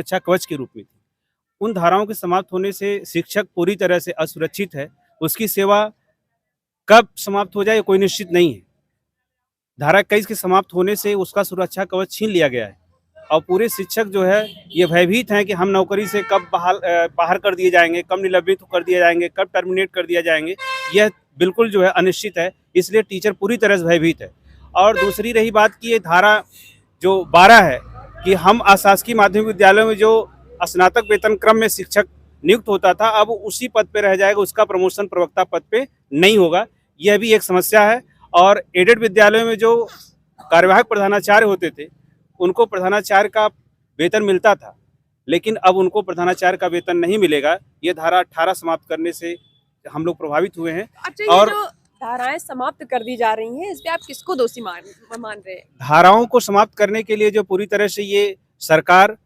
सुरक्षा कवच के रूप में थी। उन धाराओं के समाप्त होने से शिक्षक पूरी तरह से असुरक्षित है। उसकी सेवा कब समाप्त हो जाए ये कोई निश्चित नहीं है। धारा 21 के समाप्त होने से उसका सुरक्षा कवच छीन लिया गया है और पूरे शिक्षक जो है ये भयभीत हैं कि हम नौकरी से कब बाहर कर दिए जाएंगे, कब निलंबित कर दिए जाएंगे, कब टर्मिनेट कर दिया जाएंगे। यह बिल्कुल जो है अनिश्चित है, इसलिए टीचर पूरी तरह से भयभीत है। और दूसरी रही बात कि ये धारा जो 12 है कि हम अशासकीय माध्यमिक विद्यालयों में जो स्नातक वेतन क्रम में शिक्षक नियुक्त होता था, अब उसी पद पे रह जाएगा, उसका प्रमोशन प्रवक्ता पद पे नहीं होगा। यह भी एक समस्या है। और एडेड विद्यालयों में जो कार्यवाहक प्रधानाचार्य होते थे उनको प्रधानाचार्य का वेतन मिलता था, लेकिन अब उनको प्रधानाचार्य का वेतन नहीं मिलेगा। ये धारा 18 समाप्त करने से हम लोग प्रभावित हुए हैं। अच्छा, और जो धाराएं समाप्त कर दी जा रही हैं, इस पे आप किसको दोषी मान रहे हैं? धाराओं को समाप्त करने के लिए जो पूरी तरह से ये सरकार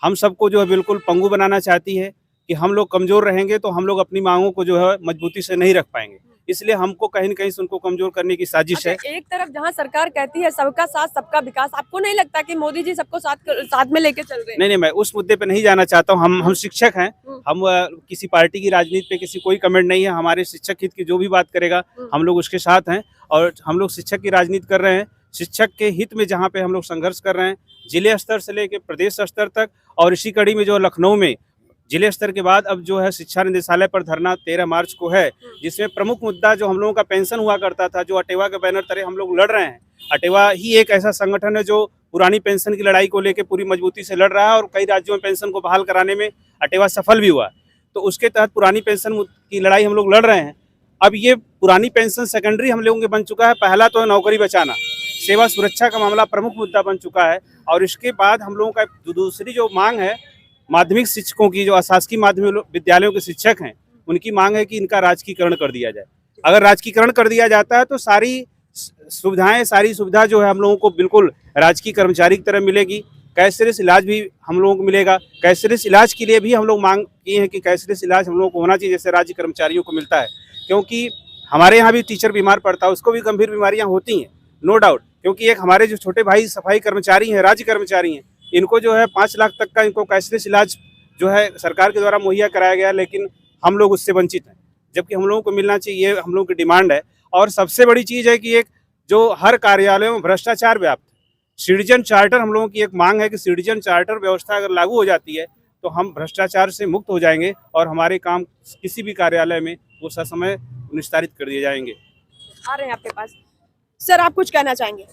हम सबको जो है बिल्कुल पंगु बनाना चाहती है कि हम लोग कमजोर रहेंगे तो हम लोग अपनी मांगों को जो है मजबूती से नहीं रख पाएंगे, इसलिए हमको कहीं न कहीं से उनको कमजोर करने की साजिश है। एक तरफ जहां सरकार कहती है सबका साथ सबका विकास, आपको नहीं लगता कि मोदी जी सबको साथ में लेके चल रहे हैं? नहीं, मैं उस मुद्दे पे नहीं जाना चाहता हूँ। हम शिक्षक हैं, हम किसी पार्टी की राजनीति पे किसी कोई कमेंट नहीं है। हमारे शिक्षक हित की जो भी बात करेगा हम लोग उसके साथ हैं और हम लोग शिक्षक की राजनीति कर रहे हैं। शिक्षक के हित में जहाँ पे हम लोग संघर्ष कर रहे हैं, जिले स्तर से लेकर प्रदेश स्तर तक, और इसी कड़ी में जो लखनऊ में जिले स्तर के बाद अब जो है शिक्षा निदेशालय पर धरना 13 मार्च को है, जिसमें प्रमुख मुद्दा जो हम लोगों का पेंशन हुआ करता था, जो अटेवा के बैनर तले हम लोग लड़ रहे हैं। अटेवा ही एक ऐसा संगठन है जो पुरानी पेंशन की लड़ाई को लेकर पूरी मजबूती से लड़ रहा है और कई राज्यों में पेंशन को बहाल कराने में अटेवा सफल भी हुआ। तो उसके तहत पुरानी पेंशन की लड़ाई हम लोग लड़ रहे हैं। अब ये पुरानी पेंशन सेकेंडरी हम लोगों के बन चुका है। पहला तो है नौकरी बचाना, सेवा सुरक्षा का मामला प्रमुख मुद्दा बन चुका है। और इसके बाद हम लोगों का दूसरी जो मांग है माध्यमिक शिक्षकों की, जो अशासकीय माध्यमिक विद्यालयों के शिक्षक हैं, उनकी मांग है कि इनका राजकीकरण कर दिया जाए। अगर राजकीकरण कर दिया जाता है तो सारी सुविधा जो है हम लोगों को बिल्कुल राजकीय कर्मचारी की तरह मिलेगी। कैशलेस इलाज भी हम लोगों को मिलेगा। कैशलेस इलाज के लिए भी हम लोग मांग किए हैं कि कैशलेस इलाज हम लोगों को होना चाहिए जैसे राज्य कर्मचारियों को मिलता है, क्योंकि हमारे यहाँ भी टीचर बीमार पड़ता है, उसको भी गंभीर बीमारियाँ होती हैं, नो डाउट। क्योंकि एक हमारे जो छोटे भाई सफाई कर्मचारी हैं, राज्य कर्मचारी हैं, इनको जो है 5 लाख तक का इनको कैशलेस इलाज जो है सरकार के द्वारा मुहैया कराया गया, लेकिन हम लोग उससे वंचित हैं, जबकि हम लोगों को मिलना चाहिए। ये हम लोगों की डिमांड है। और सबसे बड़ी चीज़ है कि एक जो हर कार्यालयों में भ्रष्टाचार व्याप्त, सिटीजन चार्टर हम लोगों की एक मांग है कि सिटीजन चार्टर व्यवस्था अगर लागू हो जाती है तो हम भ्रष्टाचार से मुक्त हो जाएंगे और हमारे काम किसी भी कार्यालय में वो ससमय निस्तारित कर दिए जाएंगे। आ रहे हैं आपके पास। सर, आप कुछ कहना चाहेंगे?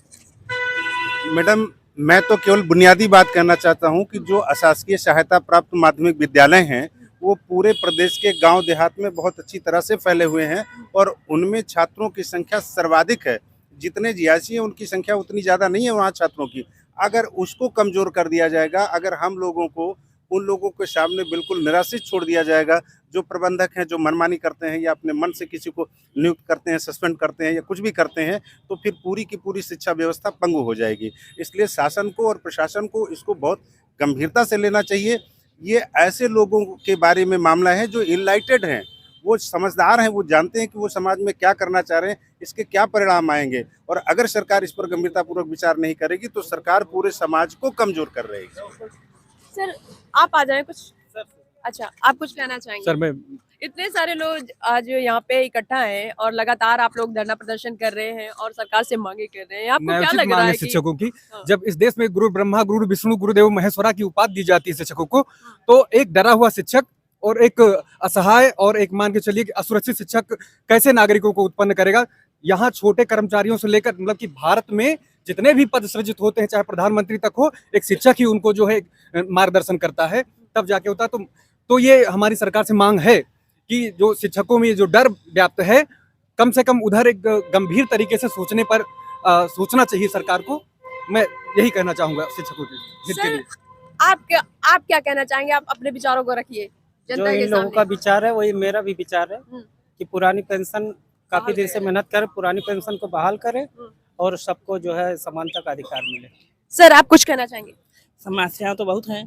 मैडम, मैं तो केवल बुनियादी बात कहना चाहता हूं कि जो अशासकीय सहायता प्राप्त माध्यमिक विद्यालय हैं वो पूरे प्रदेश के गांव देहात में बहुत अच्छी तरह से फैले हुए हैं और उनमें छात्रों की संख्या सर्वाधिक है। जितने जियासी हैं उनकी संख्या उतनी ज़्यादा नहीं है वहाँ छात्रों की। अगर उसको कमज़ोर कर दिया जाएगा, अगर हम लोगों को उन लोगों के सामने बिल्कुल निराश्रित छोड़ दिया जाएगा, जो प्रबंधक हैं जो मनमानी करते हैं या अपने मन से किसी को नियुक्त करते हैं, सस्पेंड करते हैं या कुछ भी करते हैं, तो फिर पूरी की पूरी शिक्षा व्यवस्था पंगु हो जाएगी। इसलिए शासन को और प्रशासन को इसको बहुत गंभीरता से लेना चाहिए। ये ऐसे लोगों के बारे में मामला है जो इनलाइटेड हैं, वो समझदार हैं, वो जानते हैं कि वो समाज में क्या करना चाह रहे हैं, इसके क्या परिणाम आएंगे। और अगर सरकार इस पर गंभीरतापूर्वक विचार नहीं करेगी तो सरकार पूरे समाज को कमज़ोर कर रहेगी। सर, आप आ जाएं कुछ। अच्छा, आप कुछ कहना चाहेंगे? सर, मैं इतने सारे लोग आज यहाँ पे इकट्ठा हैं और लगातार आप लोग धरना प्रदर्शन कर रहे हैं और सरकार से मांगे कर रहे हैं, आपको क्या लग रहा है? शिक्षकों की जब इस देश में गुरु ब्रह्मा, गुरु विष्णु, गुरुदेव महेश्वरा की उपाधि दी जाती है शिक्षकों को, तो एक डरा हुआ शिक्षक और एक असहाय और एक मान के चलिए असुरक्षित शिक्षक कैसे नागरिकों को उत्पन्न करेगा? यहाँ छोटे कर्मचारियों से लेकर मतलब कि भारत में जितने भी पद सृजित होते हैं, चाहे प्रधानमंत्री तक हो, एक शिक्षक ही उनको जो है मार्गदर्शन करता है, तब जाके होता है। तो ये हमारी सरकार से मांग है कि जो शिक्षकों में जो डर व्याप्त है, कम से कम उधर एक गंभीर तरीके से सोचना चाहिए सरकार को। मैं यही कहना चाहूंगा शिक्षकों के हित के लिए। आप क्या कहना चाहेंगे? आप अपने विचारों को रखिए जो इन लोगों का विचार है वही मेरा भी विचार है कि पुरानी पेंशन काफी दिन से मेहनत कर पुरानी पेंशन को बहाल करें और सबको जो है समानता का अधिकार मिले। सर, आप कुछ कहना चाहेंगे? समस्याएं तो बहुत हैं,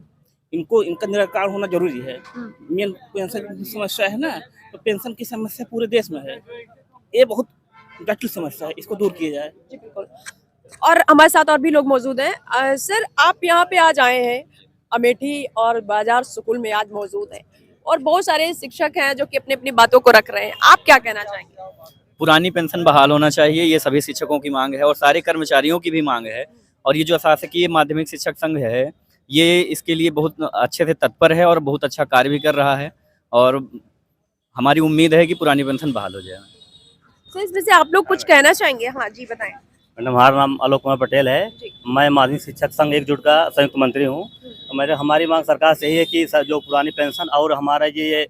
इनका निराकरण होना जरूरी है। मेन पेंशन की समस्या है ना, तो पेंशन की समस्या पूरे देश में है, ये बहुत जटिल समस्या है, इसको दूर किया जाए। और हमारे साथ और भी लोग मौजूद हैं। सर, आप यहाँ पे आज आए हैं, अमेठी और बाजार सुकुल में आज मौजूद है और बहुत सारे शिक्षक हैं जो कि अपनी अपनी बातों को रख रहे हैं। आप क्या कहना चाहेंगे? पुरानी पेंशन बहाल होना चाहिए, ये सभी शिक्षकों की मांग है और सारे कर्मचारियों की भी मांग है। और ये जो शासकीय माध्यमिक शिक्षक संघ है, ये इसके लिए बहुत अच्छे से तत्पर है और बहुत अच्छा कार्य भी कर रहा है और हमारी उम्मीद है कि पुरानी पेंशन बहाल हो जाए। तो इसमें से आप लोग कुछ कहना चाहेंगे? हाँ जी, बताएं। मैडम, हमारा नाम आलोक कुमार पटेल है। जी। मैं माध्यमिक शिक्षक संघ एकजुट का संयुक्त मंत्री हूँ। तो हमारी मांग सरकार से यही है कि जो पुरानी पेंशन और हमारा ये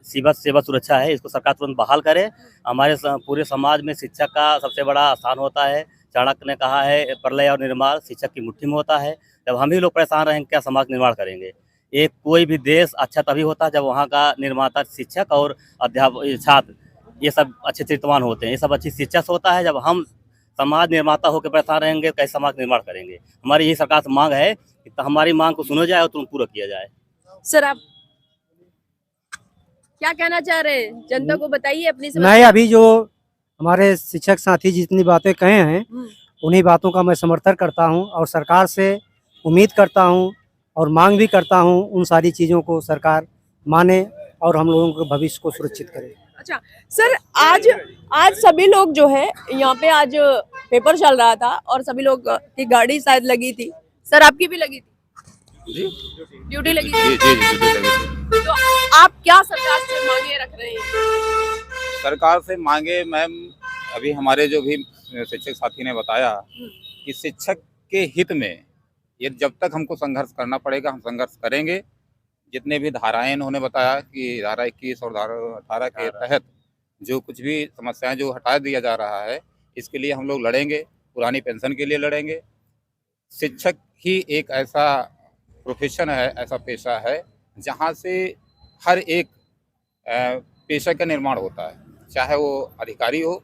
सेवा सुरक्षा है, इसको सरकार तुरंत बहाल करे। हमारे पूरे समाज में शिक्षक का सबसे बड़ा स्थान होता है। चाणक्य ने कहा है, प्रलय और निर्माण शिक्षक की मुट्ठी में होता है। जब हम ही लोग परेशान रहेंगे, क्या समाज निर्माण करेंगे? एक कोई भी देश अच्छा तभी होता है जब वहाँ का निर्माता शिक्षक और अध्यापक छात्र ये सब अच्छे चरित्रवान होते हैं। ये सब अच्छी शिक्षा से होता है। जब हम समाज निर्माता होकर परेशान रहेंगे, कैसे समाज निर्माण करेंगे? हमारी यही सरकार से मांग है कि हमारी मांग को सुना जाए और तुरंत पूरा किया जाए। सर, आप क्या कहना चाह रहे हैं? जनता को बताइए अपनी नहीं, अभी जो हमारे शिक्षक साथी जितनी बातें कहे हैं उन्हीं बातों का मैं समर्थन करता हूं और सरकार से उम्मीद करता हूं और मांग भी करता हूं उन सारी चीज़ों को सरकार माने और हम लोगों के भविष्य को सुरक्षित करे। अच्छा सर, आज सभी लोग जो है यहाँ पे आज पेपर चल रहा था और सभी लोग की गाड़ी शायद लगी थी। सर, आपकी भी लगी थी? ड्यूटी लगी थी? जी, तो आप क्या सरकार से मांगे रख रहे हैं? सरकार से मांगे मैम, अभी हमारे जो भी शिक्षक साथी ने बताया कि शिक्षक के हित में ये जब तक हमको संघर्ष करना पड़ेगा, हम संघर्ष करेंगे। जितने भी धाराएं इन्होंने बताया कि धारा 21 और धारा 18 के तहत जो कुछ भी समस्याएं जो हटा दिया जा रहा है, इसके लिए हम लोग लड़ेंगे। पुरानी पेंशन के लिए लड़ेंगे। शिक्षक ही एक ऐसा प्रोफेशन है, ऐसा पेशा है जहां से हर एक पेशा का निर्माण होता है। चाहे वो अधिकारी हो,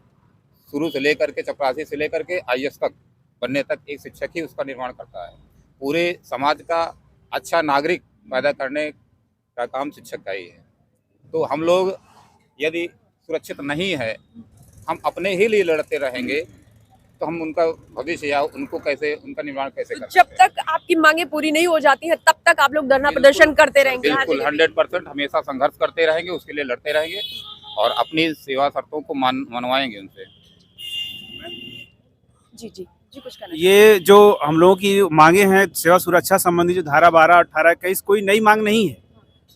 शुरू से लेकर के चपरासी से लेकर के IAS तक बनने तक एक शिक्षक ही उसका निर्माण करता है। पूरे समाज का अच्छा नागरिक पैदा करने का काम शिक्षक का ही है। तो हम लोग यदि सुरक्षित नहीं है, हम अपने ही लिए लड़ते रहेंगे, तो हम उनका भविष्य या उनको कैसे, उनका निर्माण कैसे करें? जब तक आपकी मांगे पूरी नहीं हो जाती है तब तक आप लोग धरना प्रदर्शन करते रहेंगे? बिल्कुल 100% हमेशा संघर्ष करते रहेंगे, उसके लिए लड़ते रहेंगे और अपनी सेवा शर्तों को मनवाएंगे उनसे। जी जी जी, कुछ कहना? ये जो हम लोगों की मांगे हैं सेवा सुरक्षा संबंधी, जो धारा 12, 18, 21, कोई नई मांग नहीं है।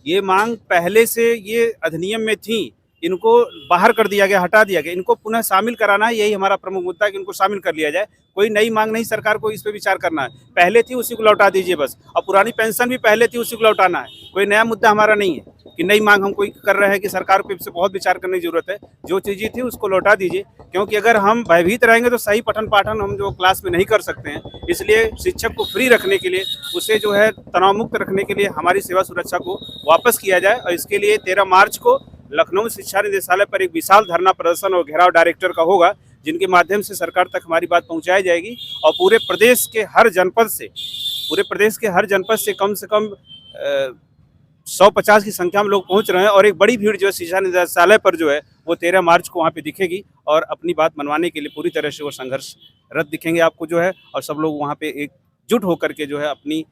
ये मांग पहले से ये अधिनियम में थी, इनको बाहर कर दिया गया, हटा दिया गया। इनको पुनः शामिल कराना है, यही हमारा प्रमुख मुद्दा है कि इनको शामिल कर लिया जाए। कोई नई मांग नहीं, सरकार को इस पे विचार करना है। पहले थी उसी को लौटा दीजिए बस। और पुरानी पेंशन भी पहले थी, उसी को लौटाना है। कोई नया मुद्दा हमारा नहीं है कि नई मांग हम कोई कर रहे हैं कि सरकार को इससे बहुत विचार करने की जरूरत है। जो चीज़ें थी उसको लौटा दीजिए, क्योंकि अगर हम भयभीत रहेंगे तो सही पठन पाठन हम जो क्लास में नहीं कर सकते हैं। इसलिए शिक्षक को फ्री रखने के लिए, उसे जो है तनाव मुक्त रखने के लिए हमारी सेवा सुरक्षा को वापस किया जाए। और इसके लिए 13 मार्च को लखनऊ शिक्षा निदेशालय पर एक विशाल धरना प्रदर्शन और घेराव डायरेक्टर का होगा, जिनके माध्यम से सरकार तक हमारी बात पहुंचाई जाएगी। और पूरे प्रदेश के हर जनपद से कम 150 की संख्या में लोग पहुंच रहे हैं और एक बड़ी भीड़ जो है शिक्षा निदेशालय पर जो है वो 13 मार्च को वहां पे दिखेगी और अपनी बात मनवाने के लिए पूरी तरह से वो संघर्षरत दिखेंगे आपको जो है। और सब लोग वहां पे एकजुट होकर के जो है अपनी